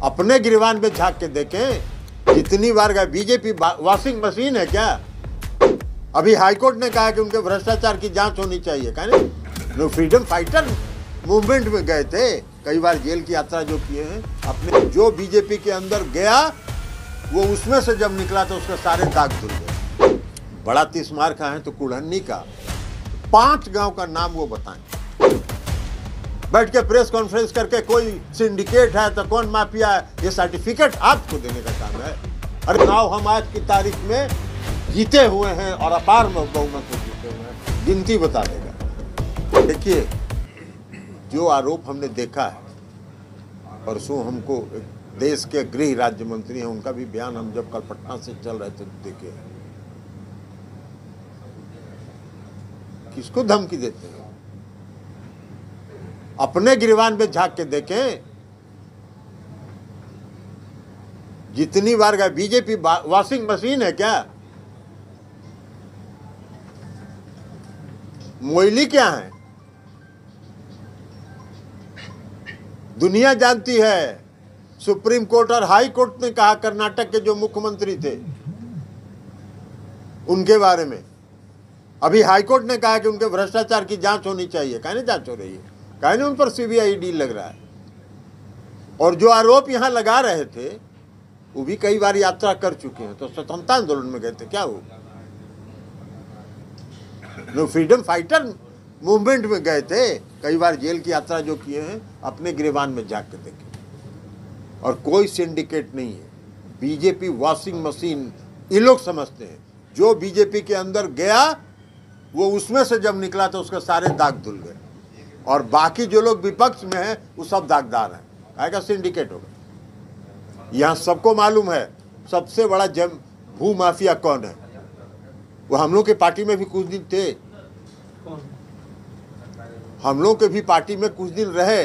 अपने गिरवान में झांक के देखें, जितनी बार गए। बीजेपी वॉशिंग मशीन है क्या? अभी हाईकोर्ट ने कहा कि उनके भ्रष्टाचार की जांच होनी चाहिए। कहने फ्रीडम फाइटर मूवमेंट में गए थे, कई बार जेल की यात्रा जो किए हैं, अपने जो बीजेपी के अंदर गया वो उसमें से जब निकला तो उसके सारे दाग धुल गए। बड़ा तिस्मार खा है तो कुड़हन्नी का 5 गांव का नाम वो बताएं। बैठ के प्रेस कॉन्फ्रेंस करके कोई सिंडिकेट है तो कौन माफिया है, ये सर्टिफिकेट आपको देने का काम है। अरे गाँव हम आज की तारीख में जीते हुए हैं और अपार बहुमत से जीते हुए हैं, गिनती बता देगा। देखिए, जो आरोप हमने देखा है, परसों हमको देश के गृह राज्य मंत्री हैं, उनका भी बयान हम जब कल पटना से चल रहे थे देखे, किसको धमकी देते हैं? अपने गिरवान में झांक के देखें, जितनी बार गए। बीजेपी वॉशिंग मशीन है क्या? मोइली क्या है? दुनिया जानती है। सुप्रीम कोर्ट और हाई कोर्ट ने कहा कर्नाटक के जो मुख्यमंत्री थे उनके बारे में। अभी हाई कोर्ट ने कहा कि उनके भ्रष्टाचार की जांच होनी चाहिए। कहने जांच हो रही है, कहने उन पर सीबीआई डील लग रहा है। और जो आरोप यहां लगा रहे थे वो भी कई बार यात्रा कर चुके हैं, तो स्वतंत्रता आंदोलन में गए थे। क्या हो, फ्रीडम फाइटर मूवमेंट में गए थे, कई बार जेल की यात्रा जो किए हैं, अपने गिरवान में झांक के देखे। और कोई सिंडिकेट नहीं है, बीजेपी वॉशिंग मशीन ये लोग समझते हैं। जो बीजेपी के अंदर गया वो उसमें से जब निकला तो उसके सारे दाग धुल गए। और बाकी जो लोग विपक्ष में हैं वो सब दागदार हैं, आएगा सिंडिकेट होगा। यहाँ सबको मालूम है सबसे बड़ा भू माफिया कौन है। वो हम लोग के पार्टी में भी कुछ दिन थे, हम लोग के भी पार्टी में कुछ दिन रहे।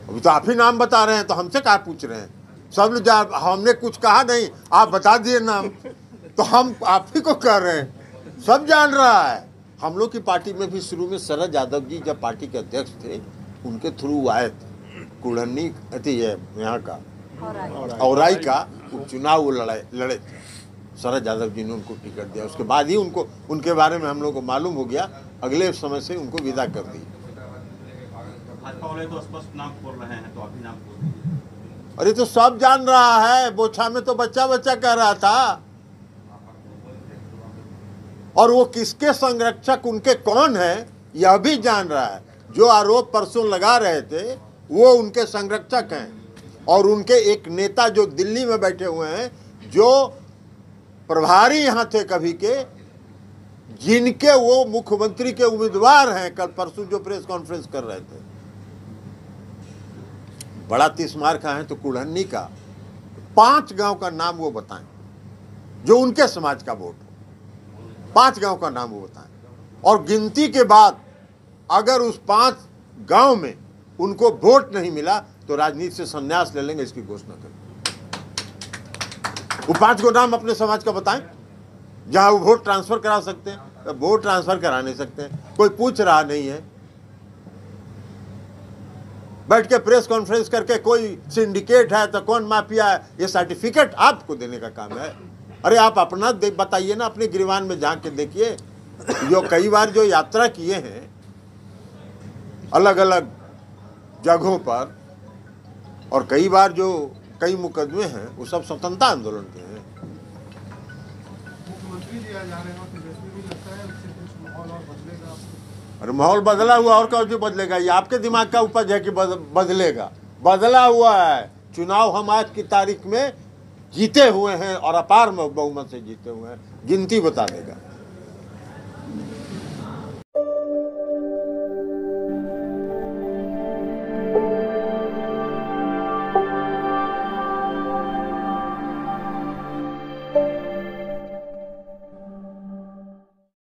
अभी तो आप ही नाम बता रहे हैं, तो हमसे क्या पूछ रहे हैं? सब हमने कुछ कहा नहीं, आप बता दिए नाम, तो हम आप ही को कह रहे हैं, सब जान रहा है। हम लोग की पार्टी में भी शुरू में शरद यादव जी जब पार्टी के अध्यक्ष थे, उनके थ्रू आए थे। कुड़हन्नी यहाँ का औराई का उपचुनाव वो लड़े थे। शरद यादव जी ने उनको टिकट दिया, उसके बाद ही उनको उनके बारे में हम लोग को मालूम हो गया। अगले समय से उनको विदा कर दी। तो स्पष्ट नाम बोल रहे हैं, तो अभी नाम बोल दीजिए। अरे तो सब जान रहा है, बोछा में तो बच्चा बच्चा कह रहा था। और वो किसके संरक्षक उनके कौन है यह भी जान रहा है। जो आरोप परसों लगा रहे थे वो उनके संरक्षक हैं। और उनके एक नेता जो दिल्ली में बैठे हुए हैं, जो प्रभारी यहाँ थे कभी के, जिनके वो मुख्यमंत्री के उम्मीदवार हैं, कल परसों जो प्रेस कॉन्फ्रेंस कर रहे थे। बड़ा तिस्मार खा है तो कुड़हन्नी का 5 गांव का नाम वो बताएं जो उनके समाज का वोट हो। 5 गांव का नाम वो बताएं, और गिनती के बाद अगर उस 5 गांव में उनको वोट नहीं मिला तो राजनीति से संन्यास ले लेंगे, इसकी घोषणा करें। वो 5 को नाम अपने समाज का बताएं जहां वो वोट ट्रांसफर करा सकते हैं। तो वोट ट्रांसफर करा नहीं सकते हैं, कोई पूछ रहा नहीं है। बैठ के प्रेस कॉन्फ्रेंस करके कोई सिंडिकेट है तो कौन माफिया है, ये सर्टिफिकेट आपको देने का काम है। अरे आप अपना बताइए ना, अपने गिरवान में झांक के देखिए। जो कई बार जो यात्रा किए हैं अलग अलग जगहों पर, और कई बार जो कई मुकदमे हैं वो सब स्वतंत्रता आंदोलन के हैं। अरे माहौल बदला हुआ, और क्या बदलेगा? ये आपके दिमाग का उपज है कि बदलेगा। बदला हुआ है। चुनाव हम आज की तारीख में जीते हुए हैं और अपार बहुमत से जीते हुए हैं, गिनती बता देगा।